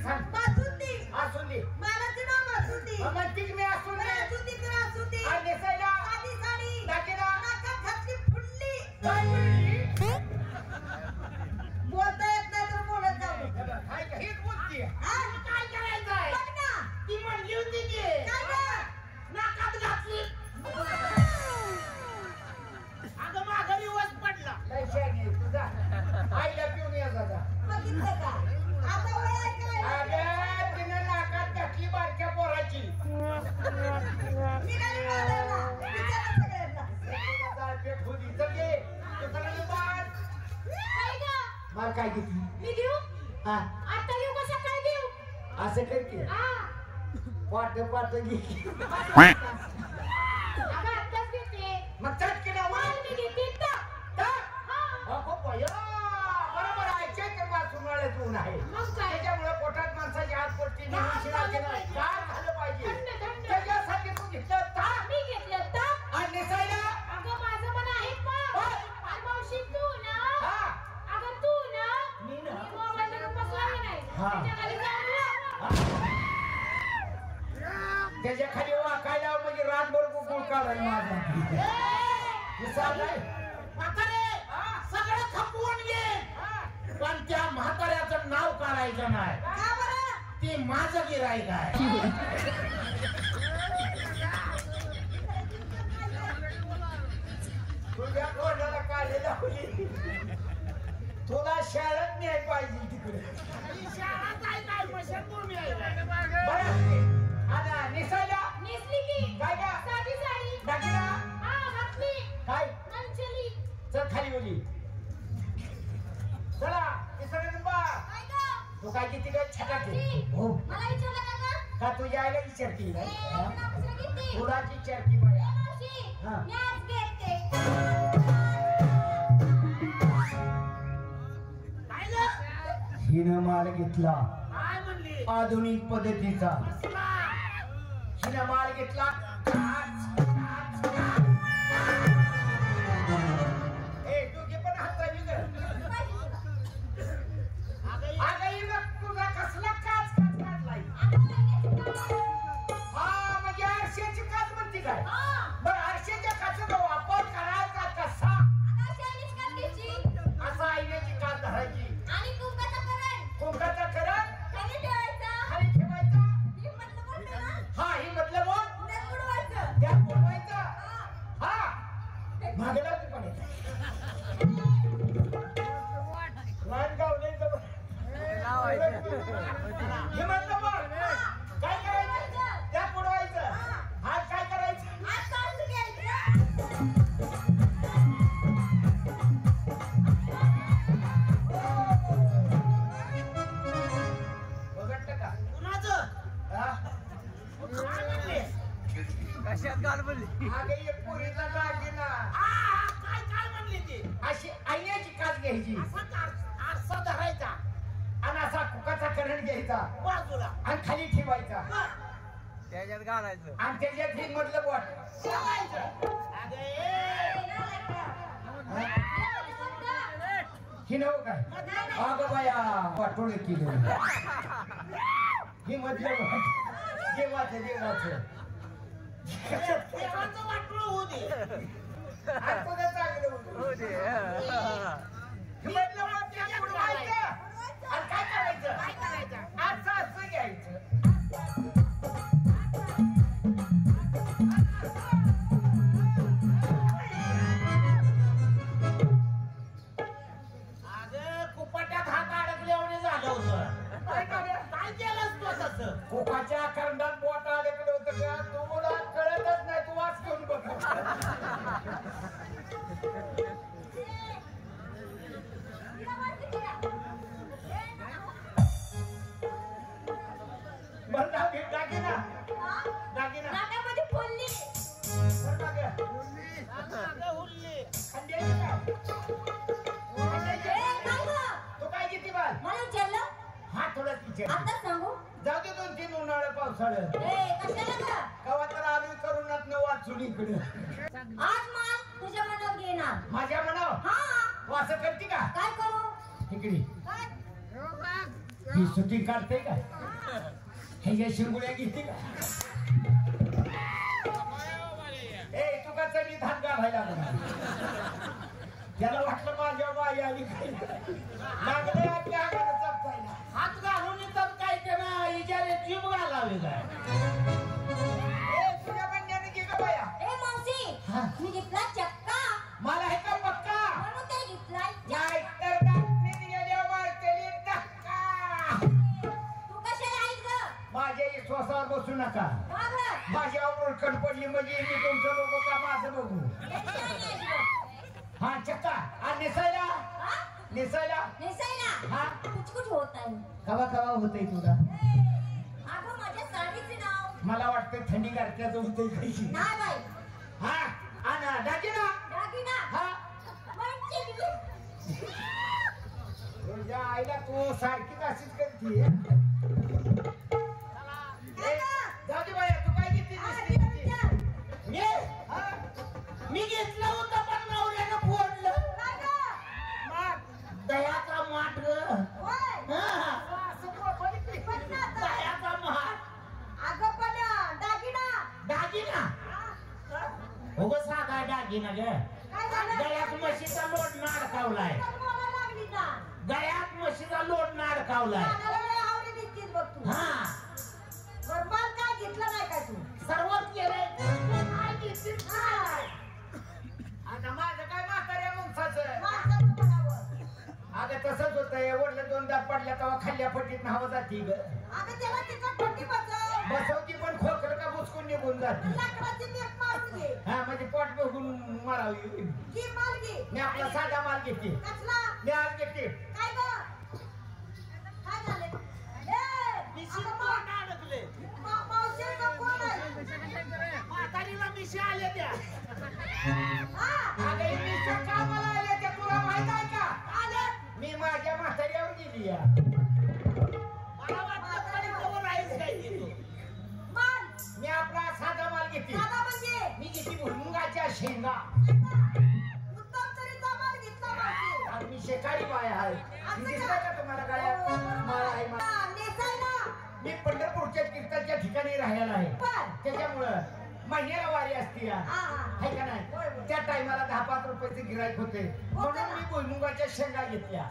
सांग. बासुंदी. आसुंदी. मालाचं नाव बासुंदी. म्हणती की मी आसुंदी. बासुंदी तर आसुंदी. आणि नेसायला. साधी साडी. दागिना. नाकात घातली फुडली. काय बोलली? बोलता येत नाही तर बोलत जाऊ. काय काय हेच बोलतीये. हा? काय करायचंय? बघ ना. ती म्हणली होती की काय गं? नाकात घातली. अगं मागं दिवस पडला. काय शाने तुझा आईला पिऊन ये जा. बघितलं का? आता वय आहे काय? अगं तिनं नाकात घातली बारक्या पोराची. निघाली बाजारला. विचारा सगळ्यांना. पेट होती सगळे दुसऱ्याला मार. काय गं? मार काय घेतली? मी देऊ? हा आता देऊ का सकाळी देऊ? असं करते. हा. पाट पाट घे. अगं आत्ताच घेते. मग चटके ना माल मी घेते तर. हा. बरोबर आहे. चेक वाचून ऊन आहे. मग काय? त्याच्यामुळे पोटात माणसाची हात पडते गार झालं पाहिजे. गार झालं पाहिजे. थंड, थंड. त्याच्यासाठी तू घेतलं ताक मी घेतलं तर. आणि नेसायला. अगं माझं पण आहे पण. होय. आणि मावशी तू ना. हा अगं तू ना. मी ना. मी मोबाईलवर बसला की नाही. हा. त्याच्या खाली जाऊन बघ. त्याच्या खाली वाकायला म्हणजे रातभर कुकुळ काढायला माझा. म्हातारे सगळं खपवून घे पण त्या म्हाताऱ्याचं नाव काढायचं नाही. का बरं? ते माझं गिराईक आहे. तुझ्या कोणाला काढलेला तुला शाळेत न्याय पाहिजे तिकडे. शाळा काय काय मशानभूमी आहे. आता निसायला नेसली की. काय का साधी साडी. दागिना हा घातली. काय मंचली. चल खाली बोली. चला निसर्ग बा काय गं? तू काय किती काय छटाक आजी, हो मला विचारलं का गं? का तुझ्या आईला विचारती ए, नाही तुला कशाला घेते? तुलाच विचारती बाया. ए, मावशी, हा. मी आज घेते. काय गं? हिनं माल घेतला काय म्हणली आधुनिक पद्धतीचा. हिनं माल घेतला ए दोघे पण हाताने कर. अगं हिनं तुझा कसला काच काढलाय. हा म्हणजे आरशाची काच म्हणते काय. हा. बरं आरशाच्या काचेचा वापर करायचा कसा. आता शाळेत का घ्यायची? असा आईनेची काच धरायची. आणि कुंकाचा करण कुंकाचा करत खाली ठेवायचा. खाली ठेवायचा. ही म्हटलं बोलते ना? हा ही म्हटलं मग त्यात बुडवायचं. त्यात बोलवायचं. हा. हा मागला तू पण वाट गावले तर हे म्हटलं मग काय करायचं त्यात बुडवायचं. आज काय करायचं. आज काढून घ्यायचं. बघटलं का कुणाचं. हा काय म्हणले कशात गाल बोलली अगं एक पोरीचा दागिना. काय काय म्हणली ती. अशी आईण्याची काच घ्यायची. आरसा धरायचा आणि असा कुकाचा करण घ्यायचा बाजूला आणि खाली ठेवायचा त्याच्यात घालायचं आणि त्याच्यात हे मधलं बोट ठेवायचं. ही नव काय अगं बाया वाटोळे केलं. हे मधलं बोट देवाचं देवाचं देवाचं वाटोळं होऊ दे आणि तुझं चांगलं होऊ दे. हे मधलं बोट त्यात बुडवायचं आणि काय करायचं असं असं घ्यायचं. कुपाट्यात हात अडकल्यावर झालं होतं. काय केलंस तू तसं. कुपाच्या करंडात बोट अडकलं होतं का तुला कळतच नाही. तू वाच घेऊन बघ. दागिना दागिना नाकामध्ये फोडली. तो काय किती बाल मला विचारलं. हा थोडा विचार आता सांगू. जाऊ दे 2-3 उन्हाळ्या पावसाळ्यात ए कशाला गं? कवा तर आम्ही करूनात न वाचून इकडे. आज माल तुझ्या मनावर घेणार. माझ्या मनावर हा. तू असं करते का. काय करू? इकडे काय? ती सुट्टी काढते का ह्याच्या शिंगुळ्या घेते का ए तू का चढी धान घालायला त्याला वाटलं माझ्या बाई आली काय लागले आपल्या हाताला चपतायला हात घालून तर काय केलं इजारे जीव घालावे काय तुझ्या बंड्याने घे का बाया ए मावशी मी घेतला चक्का मला हे का पक्का म्हणून ते घेतलाय नाही तर डाकणीत गेल्यावर मारतेली धक्का तू कशाला आहेस ग माझ्या विश्वासावर बसू नका का ग माझ्यावर ओळखण पडली म्हणजे मी तुमचं बघू का माझं बघू हा चक्का आणि निसायला हा निसायला नेसायला हा कुछ होत आहे कवा कवा होतंय तुला अगं माझ्या साडीचे नाव मला वाटतं थंडी गारठ्याचं होतंय काही नाही बाई हा आणा दागिना दागिना हा म्हणजे तुझ्या आईला तू सारखीच अशीच करते जाऊ बाया तू काय घेतली मी घेतलं होतं पण नवऱ्यानं फोडलं दयाचा माठ दयाचा माठ दागिना हो साधा दागिना ग गळ्यात म्हशीचा लोट नाडकावलाय गळ्यात म्हशीचा लोट नाडकावलाय हा सर्वच केलंय आता माझं काय म्हाताऱ्या माणसाचं अगं तसंच होतंय वडलं दोन दात पडल्या तेव्हा खाल्ल्या पट्टीत नाव जाती ग बसवती पण खोकर का बुसकून निघून जाते हा म्हणजे पोट बघून मारावी मी आपला साधा माल घेते मी आज घेते म्हातारीला मिशी आले त्या अगं मिशी कामाला आले त्या तुला माहित आहे का मी माझ्या म्हाताऱ्यावर गेली मला वाटतं राहील काय मी आपला साधा माल घेते मी घेते भुईमुगाच्या शेंगा मी शेकाळी बाय आहे दिसतंय का तुम्हाला गळ्यात माळ आहे मी पंढरपूरच्या कीर्तनच्या ठिकाणी राहायला आहे त्याच्यामुळं महिन्याला वारी असते आहे का नाही त्या टायमाला 10-5 रुपयाचे गिराईक होते म्हणून मी भुईमुगाच्या शेंगा घेतल्या